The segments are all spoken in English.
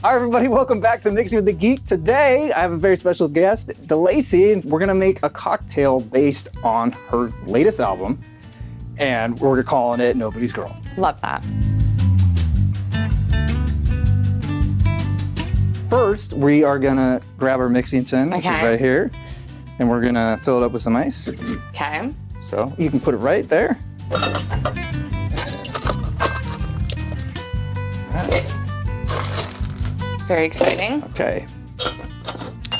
Hi everybody, welcome back to Mixing with the Geek. Today, I have a very special guest, Delacey, and we're gonna make a cocktail based on her latest album, and we're calling it Nobody's Girl. Love that. First, we are gonna grab our mixing tin, which is right here, and we're gonna fill it up with some ice. Okay. So you can put it right there. Very exciting. Okay.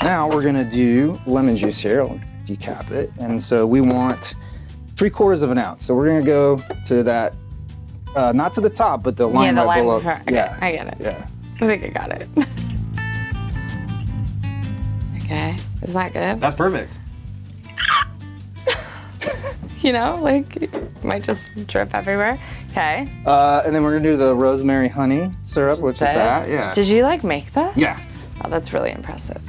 Now we're gonna do lemon juice here. I'll decap it. And so we want 3/4 of an ounce. So we're gonna go to that, not to the top, but the line right below. Okay, yeah, I get it. Yeah. I think I got it. Okay, is that good? That's perfect. You know, like, it might just drip everywhere. Okay. And then we're gonna do the rosemary honey syrup, which is that, yeah. Did you, like, make this? Yeah. Oh, that's really impressive.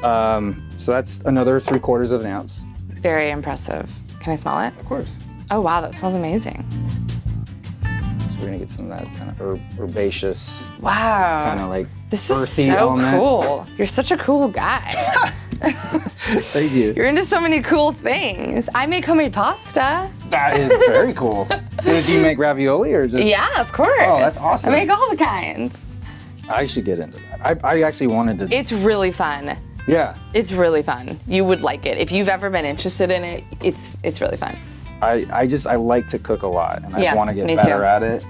So that's another 3/4 of an ounce. Very impressive. Can I smell it? Of course. Oh, wow, that smells amazing. So we're gonna get some of that kind of herbaceous, Wow. kind of like This is earthy so element. cool. You're such a cool guy. Thank you. You're into so many cool things. I make homemade pasta. That is very cool. Did you make ravioli or just? Yeah, of course. Oh, that's awesome. I make all the kinds. I should get into that. I actually wanted to. It's really fun. Yeah. It's really fun. You would like it. If you've ever been interested in it, it's really fun. I like to cook a lot, and Yeah, I want to get me better too. at it.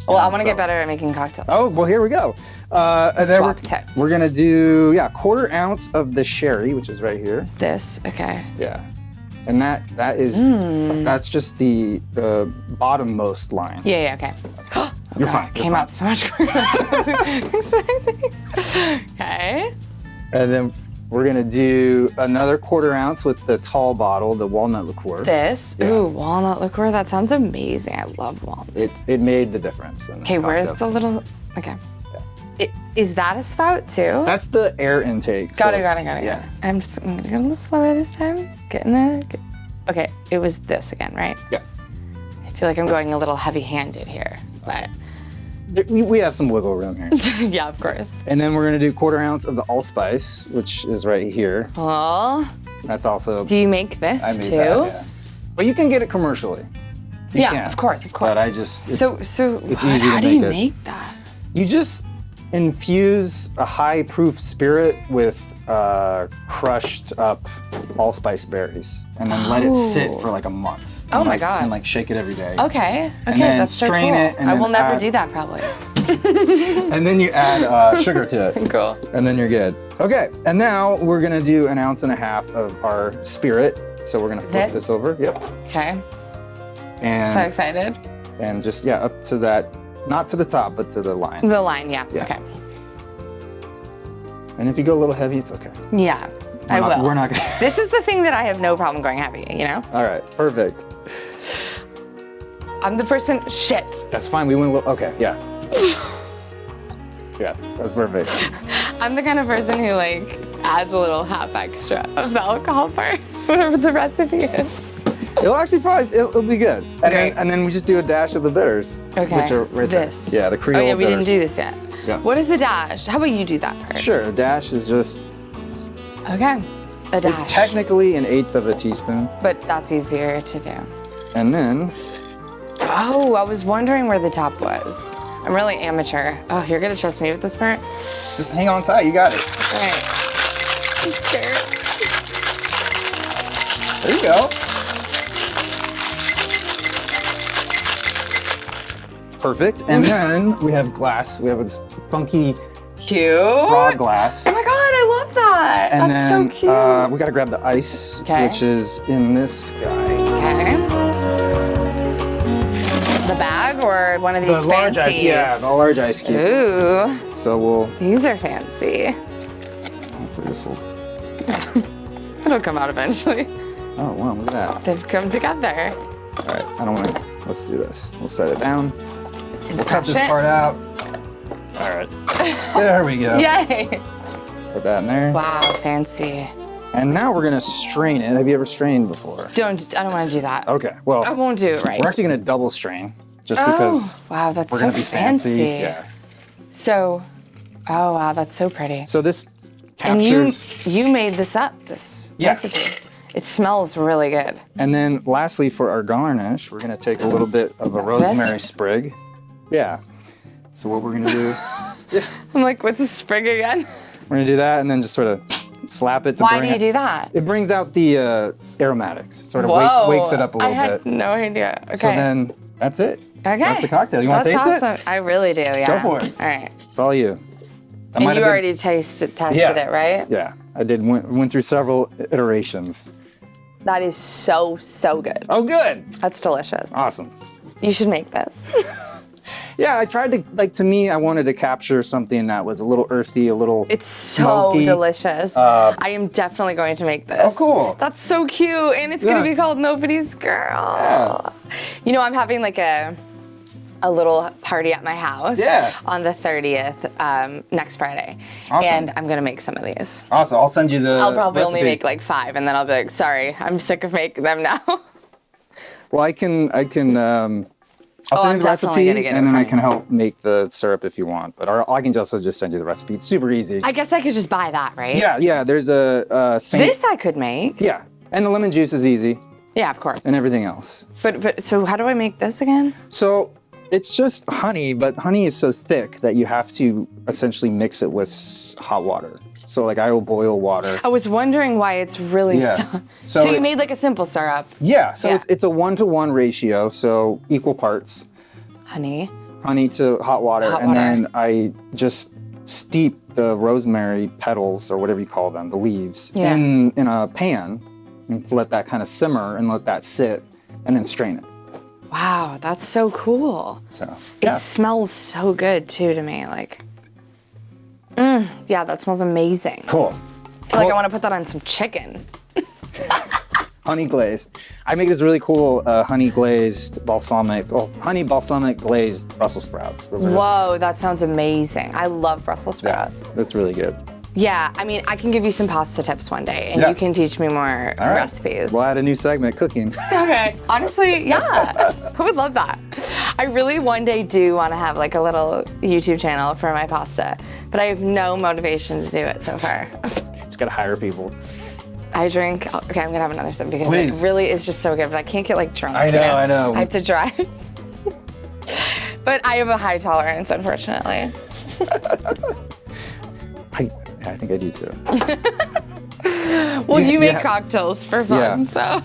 Well, I want to get better at making cocktails. Oh, well, here we go. And then Swap tips. we're gonna do 1/4 ounce of the sherry, which is right here. This, okay. Yeah. And that is that's just the bottommost line. Yeah, okay. Oh, You're God, fine. it came out so much quicker than I was expecting. Okay. And then we're gonna do another 1/4 ounce with the tall bottle, the walnut liqueur. This, Yeah. ooh, walnut liqueur. That sounds amazing. I love walnut. It made the difference. In this Okay, where's cocktail. the little? Okay. Is that a spout too? That's the air intake. Got so- it. Yeah. I'm gonna go a little slower this time. Getting it. Okay, it was this again, right? Yeah. I feel like I'm going a little heavy-handed here, but We have some wiggle room here. yeah, of course. And then we're gonna do 1/4 ounce of the allspice, which is right here. Well, That's also. do you make this I made too? that, yeah. But you can get it commercially. You Yeah, can. of course. But I just. So it's what- easy to how do you make it. make that? You just infuse a high proof spirit with crushed up allspice berries, and then let it sit for like a month. Oh And, my like, God. And like shake it every day. Okay, And then that's so strain cool. it and I then will never add- do that probably. And then you add sugar to it. Cool. And then you're good. Okay, and now we're gonna do 1.5 ounces of our spirit. So we're gonna flip this over. Yep. Okay. And So excited. and just up to that, not to the top, but to the line. The line, yeah. Yeah. Okay. And if you go a little heavy, it's okay. Yeah, I will. We're not gonna. This is the thing that I have no problem going heavy, you know? All right, perfect. I'm the person, shit. That's fine. We went a little. Okay, yeah. Yes, that's perfect. I'm the kind of person who like adds a little half extra of the alcohol part, whatever the recipe is. It'll actually probably it'll be good. And Okay. then we just do a dash of the bitters. Okay. Which are right This. there. Yeah, the Creole Oh yeah, we didn't bitters. do this yet. Yeah. What is a dash? How about you do that part? Sure, a dash is just. Okay. A dash. It's technically 1/8 of a teaspoon, But that's easier to do. and then Oh, I was wondering where the top was. I'm really amateur. Oh, you're gonna trust me with this part? just hang on tight. You got it. All right. I'm scared. There you go. Perfect. And then we have glass. We have this funky Cute. frog glass. Oh my god, I love that. And That's then so cute. we gotta grab the ice, Okay. which is in this guy. Okay. The bag or one of these fancies? Yeah, the large ice cube. Ooh, So we'll these are fancy. hopefully this will. It'll come out eventually. Oh wow, look at that. They've come together. All right, I don't want to. Let's do this. We'll set it down. We'll cut this Stretch it. part out. All right. There we go. Yay! Put that in there. Wow, fancy. And now we're gonna strain it. Have you ever strained before? I don't want to do that. Okay. Well, I won't do it right. we're actually gonna double strain, just because wow, that's we're so gonna be fancy. Yeah. So, Oh wow, that's so pretty. So this And captures. you made this up, this recipe. It smells really good. And then lastly, for our garnish, we're gonna take a little bit of a rosemary sprig. Yeah. So what we're gonna do, I'm like, what's a sprig again? we're gonna do that and then just sort of slap it to Why bring do you it. do that? It brings out the aromatics, sort of Whoa, wakes it up a little I had bit. no idea. Okay. So then that's it. okay. That's the cocktail. You want to That's taste awesome. I really do, yeah. Go for it. All right. it? It's all you. And you already tested it, right? Yeah, I did. Went through several iterations. That is so, so good. Oh, good. That's delicious. Awesome. You should make this. Yeah, I tried to, like, to me, I wanted to capture something that was a little earthy, a little It's so smoky. delicious. I am definitely going to make this. Oh, cool. That's so cute. And it's going to Yeah. be called Nobody's Girl. Yeah. You know, I'm having like a little party at my house on the 30th, next Friday. Awesome. And I'm going to make some of these. Awesome. I'll send you the I'll probably only recipe. make like 5 and then I'll be like, sorry, I'm sick of making them now. Well, I'll send I'm you the definitely recipe, gonna get it and then from I you. can help make the syrup if you want. But I can also just send you the recipe. It's super easy. I guess I could just buy that, right? Yeah. There's a Saint. This I could make. Yeah, and the lemon juice is easy, Yeah, of course. and everything else. But so how do I make this again? So it's just honey, but honey is so thick that you have to essentially mix it with hot water. So like I will boil water. I was wondering why it's really Yeah. so you it- made like a simple syrup. Yeah, so Yeah. it's a 1-to-1 ratio, so equal parts Honey. honey to hot water, Hot and water. then I just steep the rosemary petals or whatever you call them, the leaves, Yeah. in a pan and let that kind of simmer and let that sit, and then strain it. Wow, that's so cool. So It yeah, smells so good too to me. Like, yeah, that smells amazing. cool. I feel like I Well- want to put that on some chicken. Honey glazed. I make this really cool honey glazed balsamic, honey balsamic glazed Brussels sprouts. Those are, Whoa, that sounds amazing. I love Brussels sprouts. that's really good. Yeah, I mean, I can give you some pasta tips one day, and Yeah. you can teach me more All right. recipes. We'll add a new segment, cooking. Okay. Honestly, yeah. I would love that. I really one day do want to have like a little YouTube channel for my pasta, but I have no motivation to do it so far. Just gotta hire people. I drink. Okay, I'm gonna have another sip because Please. it really is just so good, but I can't get like drunk. I you know, I know. I have to drive. But I have a high tolerance, unfortunately. I think I do too. Well, you make Yeah. cocktails for fun, Yeah. so.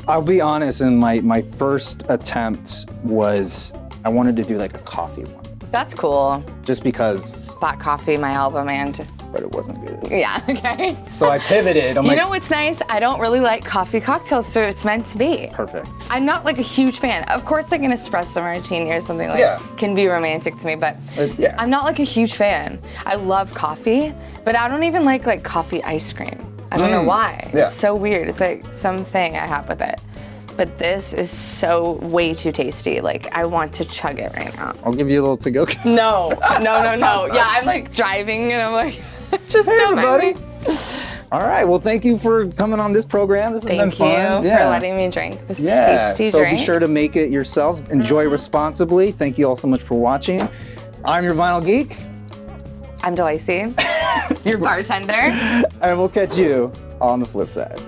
I'll be honest, and my first attempt was I wanted to do like a coffee one, That's cool. just because, Black coffee, my album, and but it wasn't good. yeah, okay. So I pivoted. I'm You like, know what's nice? I don't really like coffee cocktails, so it's meant to be. perfect. I'm not like a huge fan. Of course, like an espresso martini or something like Yeah. can be romantic to me, but Yeah. I'm not like a huge fan. I love coffee, but I don't even like coffee ice cream. I don't know why. Yeah. It's so weird. It's like something I have with it. But this is so way too tasty. Like I want to chug it right now. I'll give you a little to-go. No. Yeah, I'm like driving and I'm like, just Hey, don't mind everybody. me. All right. Well, thank you for coming on this program. This has been Thank you fun. for letting me drink this Yeah. tasty So drink. be sure to make it yourselves. Enjoy responsibly. Thank you all so much for watching. I'm your Vinyl Geek, I'm Delacey, your bartender. and we'll catch you on the flip side.